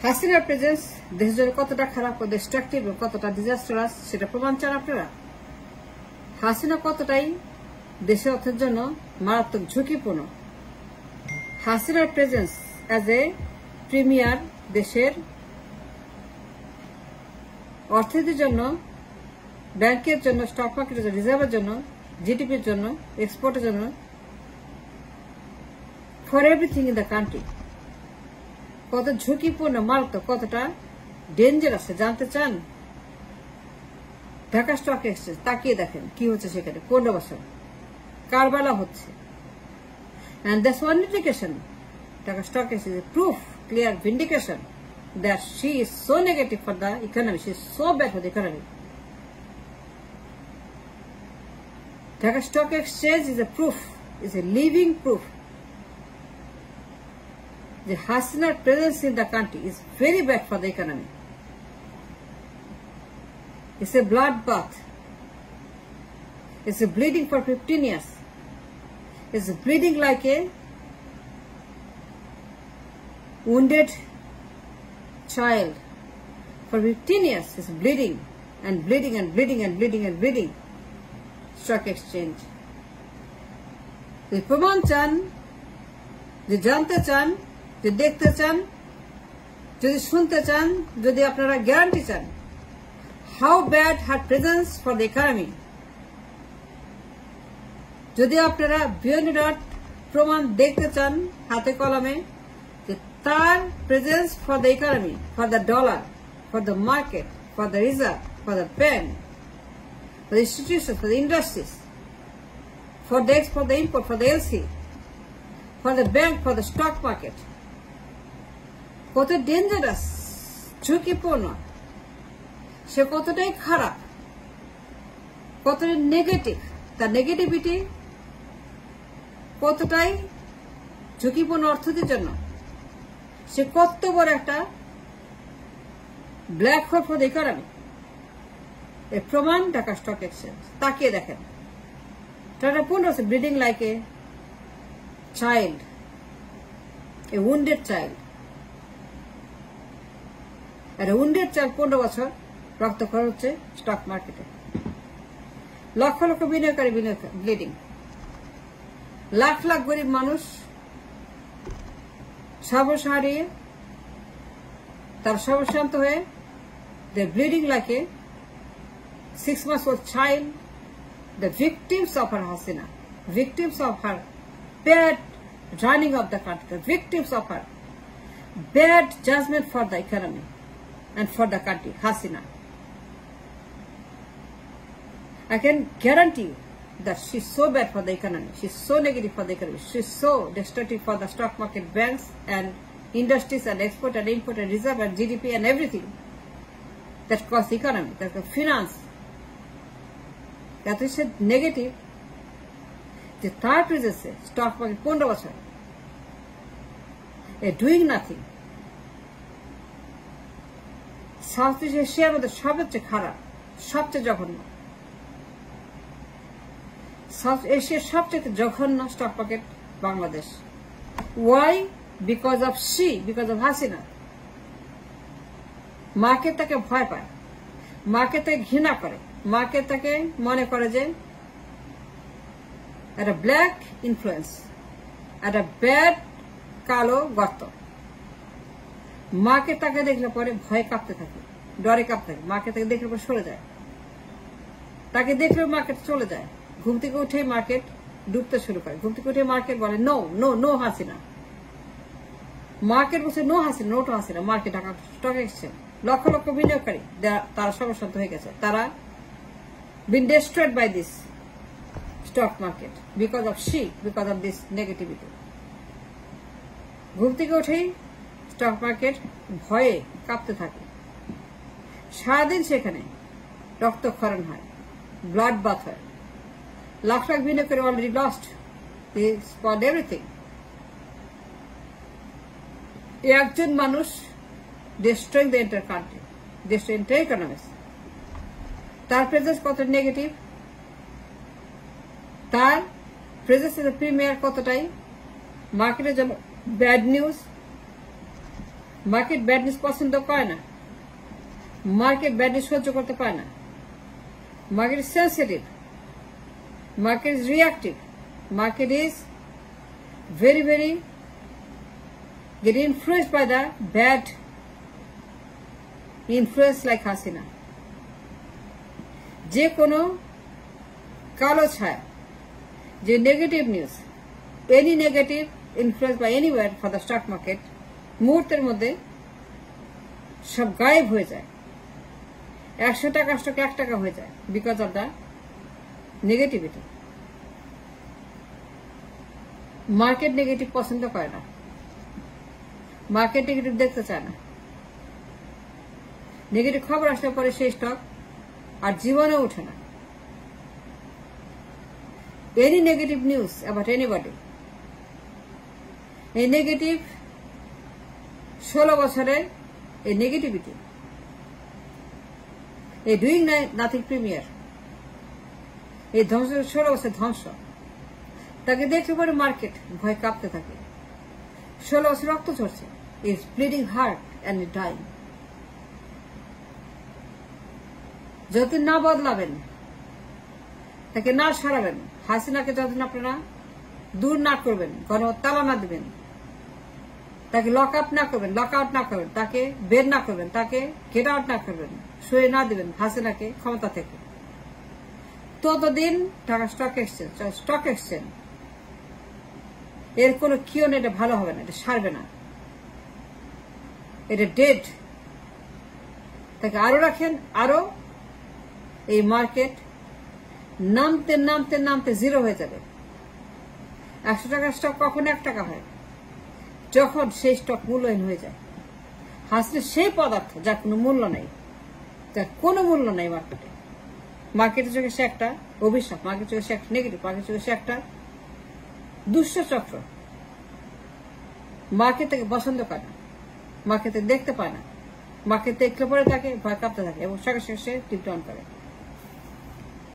হাসিনার প্রেজেন্স দেশের জন্য কতটা খারাপ, ডিস্ট্রাকটিভ এবং কতটা ডিজাস্টারাস সেটা প্রমাণ চান আপনারা। হাসিনা কতটাই দেশের অর্থের জন্য মারাত্মক ঝুঁকিপূর্ণ। হাসিনার প্রেজেন্স অ্যাজ এ প্রিমিয়ার দেশের অর্থনীতির জন্য, ব্যাংকের জন্য, স্টক মার্কেটের জন্য, রিজার্ভের জন্য, জিডিপির জন্য, এক্সপোর্টের জন্য, for everything in the country কত ঝুঁকিপূর্ণ, মারাত্মক, কতটা ডেঞ্জারাস জানতে চান? ঢাকা স্টক এক্সচেঞ্জ তাকিয়ে দেখেন কি হচ্ছে সেখানে 15 বছর কারবালা হচ্ছে। And that's one indication, Dhaka Stock Exchange is proof, clear vindication that she is so negative for the economy, she is so bad for the economy. Dhaka Stock Exchange is a proof, is a living proof. The Hasina presence in the country is very bad for the economy. It's a bloodbath. It's a bleeding for 15 years. It's bleeding like a wounded child. For 15 years, it's bleeding and bleeding and bleeding and bleeding and bleeding. Stock exchange. The প্রমাণ চান, যে জানতে চান, যে দেখতে চান, যদি শুনতে চান, যদি আপনারা গ্যারান্টি চান, how bad her presence for the economy. যদি আপনারা বিয়ন্ড প্রমাণ দেখতে চান হাতে কলমে, যে তার presence for the economy, for the dollar, for the market, for the reserve, for the bank, for the institution, for the industries, for the export, the import, for the LC, for the bank, for the stock market, কত dangerous, ঝুঁকিপূর্ণ, সে কতটাই খারাপ, কতটাই negative, তার negativity কতটাই ঝুঁকিপূর্ণ অর্থনীতির জন্য, সে কত বড় একটা black hole for the economy, এর প্রমাণ ঢাকা স্টক এক্সচেঞ্জ। তাকিয়ে দেখেন, টাটা 15 বছর bleeding like a child, a wounded child. আর উন্ডেড চাইল্ড 15 বছর রক্তক্ষরণ হচ্ছে স্টক মার্কেটে, লক্ষ লক্ষ বিনিয়োগকারী ব্লিডিং, লাখ লাখ গরিব মানুষ সর্বস্ব হারিয়ে, তার সর্বশান্ত হয়ে, they bleeding like a 6 months old child, the victims of her Hasina, victims of her bad running of the country, the victims of her bad judgment for the economy and for the country, Hasina. I can guarantee you that she's so bad for the economy, she's so negative for the economy, she's so destructive for the stock market, banks and industries and export and import and reserve and GDP and everything that cause the economy, that cause finance. That is negative. The third reason is stock market 15 বছর doing nothing. South এশিয়ার মধ্যে সবচেয়ে খারাপ, সবচেয়ে জঘন্য, south এশিয়ার সবচেয়ে জঘন্য stock market Bangladesh. Why? Because of she, because of Hasina. Market তাকে ভয় পায়, মার্কেট তাকে ঘৃণা করে, মার্কেট তাকে মনে করে যে একটা ব্ল্যাক ইনফ্লুয়েন্স, একটা ব্যাড কালো গর্ত। মার্কেট তাকে দেখলে পরে ভয় কাঁপতে থাকে, ডরে কাঁপতে থাকে, মার্কেট তাকে দেখলে পরে সরে যায়, তাকে দেখলে মার্কেট চলে যায়। ঘুম থেকে উঠে মার্কেট ডুবতে শুরু করে, ঘুম থেকে উঠে মার্কেট বলে no no no Hasina. Market বলছে no Hasina, no to Hasina. Market Dhaka stock exchange লক্ষ লক্ষ বিনিয়োগকারী তারা সর্বশান্ত হয়ে গেছে, তারা been destroyed by this stock market because of she, because of this negativity. ঘুম থেকে উঠেই স্টক মার্কেট ভয়ে কাঁপতে থাকে, সারাদিন সেখানে রক্তক্ষরণ হয়, ব্লাড বাথ হয়, লাখ লাখ বিনিয়োগকারী অলরেডি লস্ট, দে স্পট এভরিথিং। একজন মানুষ destroying the entire country, destroying entire economies. তার প্রেজেন্স কত নেগেটিভ, তার প্রেজেন্স প্রিমিয়ার কতটাই মার্কেটের জন্য ব্যাড নিউজ, মার্কেট ব্যাডনেস পছন্দ করে না, মার্কেট ব্যাডনেস সহ্য করতে পারে না। Market is sensitive, market is reactive, market is very very get influenced by the bad influence like Hasina. যে কোনো কালো ছায়া, যে negative news, any negative influence by anywhere for the stock market মুহূর্তের মধ্যে সব গায়েব হয়ে যায়। 100 টাকা স্টক 1 টাকা হয়ে যায় because of the negativity. Market negative পছন্দ করে না, মার্কেট নেগেটিভ দেখতে চায় না। নেগেটিভ খবর আসলে পরে সেই স্টক আর জীবনে ওঠে না। Any negative news about anybody, এই নেগেটিভ 16 বছরের এই নেগেটিভিটি, এই ডুইং নাথিং প্রিমিয়ার, এই ধ্বংস 16 বছর ধ্বংস, তাকে দেখলে পরে মার্কেট ভয় কাঁপতে থাকে। 16 বছর রক্ত ঝরছে, is bleeding heart and dying. যতদিন না বদলাবেন, তাকে না সরাবেন, হাসিনাকে যতদিন আপনারা দূর না করবেন, তালা না দিবেন, তাকে লক আপ না করবেন, লক আউট না করবেন, তাকে বের না করবেন, তাকে গেট আউট না করবেন, সরিয়ে না দিবেন হাসিনাকে ক্ষমতা থেকে, ততদিন ঢাকা স্টক এক্সচেঞ্জ এর কোনো কিয়ন এটা ভালো হবে না, এটা সারবে না, এটা ডেড। তাকে আরো রাখেন, আরো এই মার্কেট নামতে নামতে নামতে জিরো হয়ে যাবে। 100 টাকার স্টক কখন 1 টাকা হয়? যখন সেই স্টক মূল্যহীন হয়ে যায়। হাসিনা সেই পদার্থ যার কোনো মূল্য নেই, যার কোনো মূল্য নেই মার্কেটে। মার্কেটের চোখে সে একটা অভিশাপ, মার্কেটের চোখে সে একটা নেগেটিভ, মার্কেটের চোখে সে একটা দুষ্ট চক্র। মার্কেট তাকে পছন্দ করে না, মার্কেটে দেখতে পায় না, মার্কেট দেখলে পরে তাকে ভয় কাঁপতে থাকে এবং সঙ্গে সঙ্গে সে টিপ ডাউন করে।